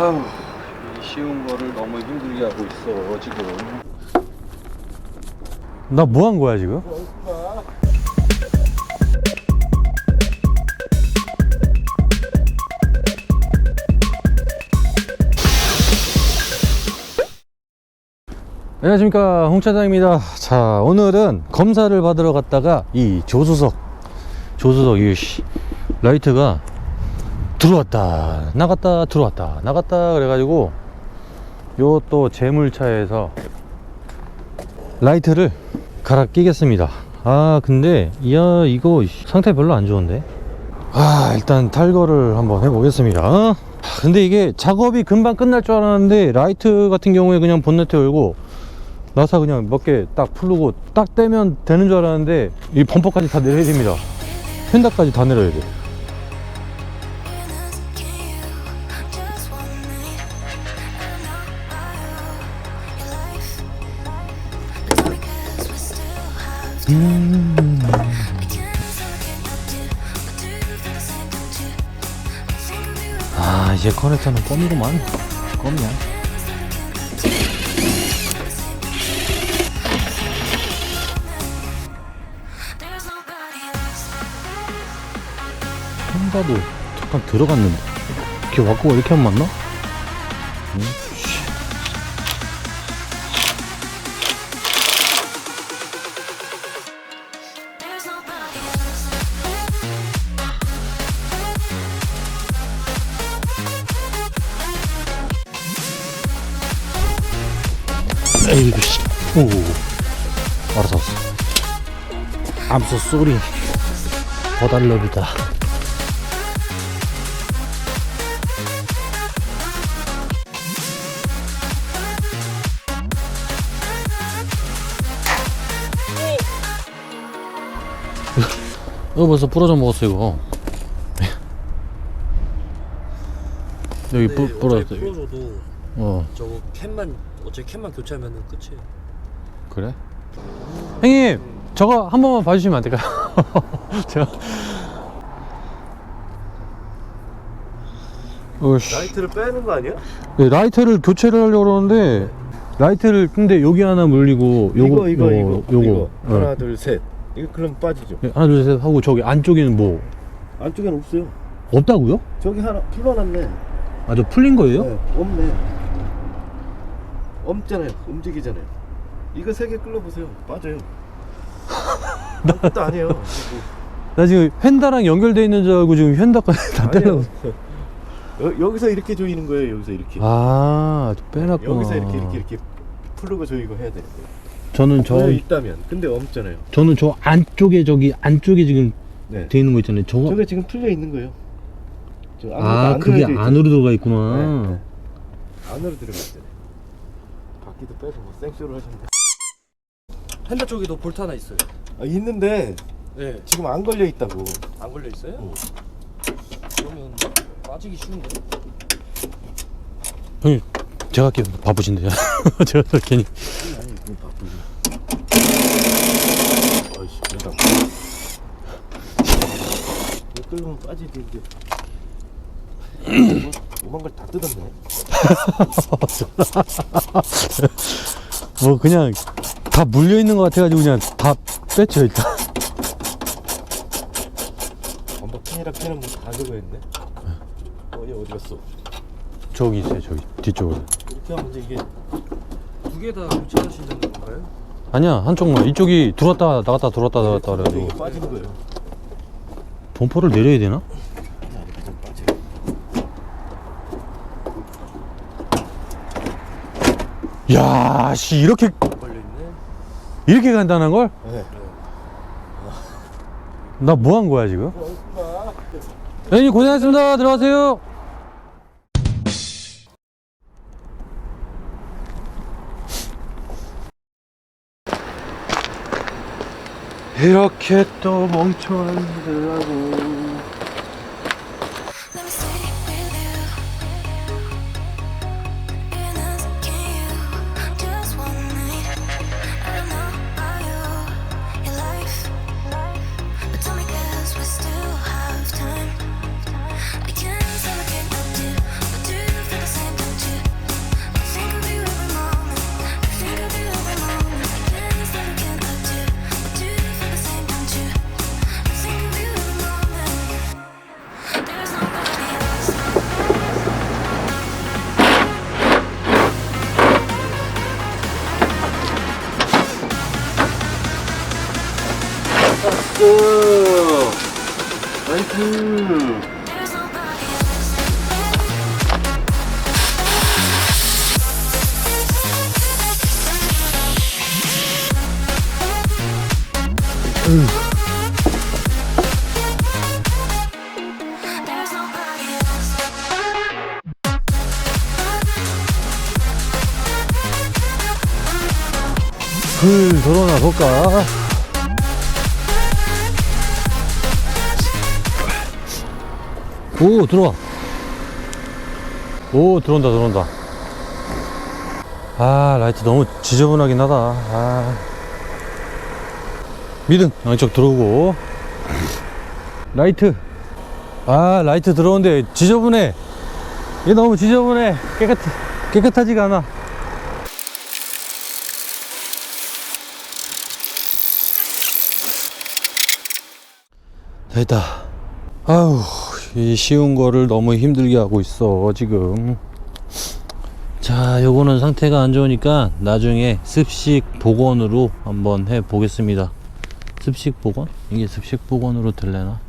아우, 이 쉬운 거를 너무 힘들게 하고 있어 지금. 나 뭐 한 거야 지금? 안녕하십니까, 홍차장입니다. 자, 오늘은 검사를 받으러 갔다가 이 조수석 이 라이트가 들어왔다 나갔다 들어왔다 나갔다 그래가지고 요 또 재물차에서 라이트를 갈아 끼겠습니다. 아 근데 야 이거 상태 별로 안 좋은데. 일단 탈거를 한번 해보겠습니다. 근데 이게 작업이 금방 끝날 줄 알았는데 라이트 같은 경우에 그냥 본네트 열고 나사 그냥 몇 개 딱 풀르고 딱 떼면 되는 줄 알았는데 이 범퍼까지 다 내려야 됩니다. 휀다까지 다 내려야 돼. 이제 커넥터는 껌이구만. 껌이야. 혼자도 잠깐 들어갔는데 이렇게 왁구가 이렇게 안 맞나? 에이구 씨. 오. 알았어. I'm so sorry. 버달러비다. 이거 벌써 부러져 먹었어 이거. 여기 부러졌어. 부러져도 저거 캔만 어차피 캔만 교체하면 끝이에요. 그래? 형님 저거 한 번만 봐주시면 안 될까요? 제가 라이트를 빼는 거 아니야? 네, 라이트를 교체를 하려고 그러는데 라이트를 근데 여기 하나 물리고 요거 이거 네. 하나 둘 셋. 이거 그럼 빠지죠. 네, 하나 둘 셋 하고 저기 안쪽에는 뭐 안쪽에는 없어요. 없다고요? 저기 하나 풀러놨네. 아 저 풀린 거예요? 네, 없네. 없잖아요. 움직이잖아요. 이거 세 개 끌어보세요. 빠져요. 아무것도 아니에요. 나 지금 휀다랑 연결돼 있는 줄 알고 지금 휀다까지 다 떼려고. 여기서 이렇게 조이는 거예요. 여기서 이렇게. 빼놨구나. 여기서 이렇게 풀르고 조이고 해야 돼요. 저는 조여 있다면. 근데 없잖아요. 저는 저 안쪽에 안쪽에 지금 네. 돼 있는 거 있잖아요. 저게 지금 풀려 있는 거예요. 그게 안으로 들어가 있구나. 네. 안으로 들어가 있잖아요. 바퀴도 빼고 뭐 생쇼를 하시면 돼요. 핸들 쪽에도 볼트 하나 있어요. 있는데 네. 지금 안 걸려 있다고. 안 걸려 있어요? 그러면 빠지기 쉬운데. 형님 제가 할게요. 바쁘신데요. 제가 괜히. 아니 그럼 바쁘지. 아이씨 된다. 이거 끌면 빠지지 이제. 오만 걸 다 뜯었네. 뭐 그냥 다 물려 있는 것 같아가지고 그냥 다 뺐죠 일단. 범벅핀이랑 핀은 뭐다 들어있네. 얘 어디 갔어? 저기 있어요 저기 뒤쪽으로. 이렇게 하면 이제 이게 두 개 다 교체하시는 건가요? 아니야 한쪽만. 이쪽이 들어왔다 나갔다 들어왔다 나갔다 그래가지고 이게 빠지는 거예요. 범퍼를 내려야 되나? 야, 씨 이렇게 걸려 있네. 이렇게 간단한 걸? 네. 나 뭐 한 거야 지금? 형님 고생하셨습니다. 들어가세요. 이렇게 또 멍청한 일을 하고. Still have time. I can't celebrate with you, but do you feel the same? 나이스. 들어나 볼까? 오, 들어와. 오, 들어온다. 아, 라이트 너무 지저분하긴 하다. 아. 미등 양쪽 들어오고. 라이트. 아, 라이트 들어오는데 지저분해. 얘 너무 지저분해. 깨끗하지가 않아. 됐다. 아우, 이 쉬운 거를 너무 힘들게 하고 있어 지금. 자, 요거는 상태가 안 좋으니까 나중에 습식 복원으로 한번 해 보겠습니다. 습식 복원? 이게 습식 복원으로 될래나?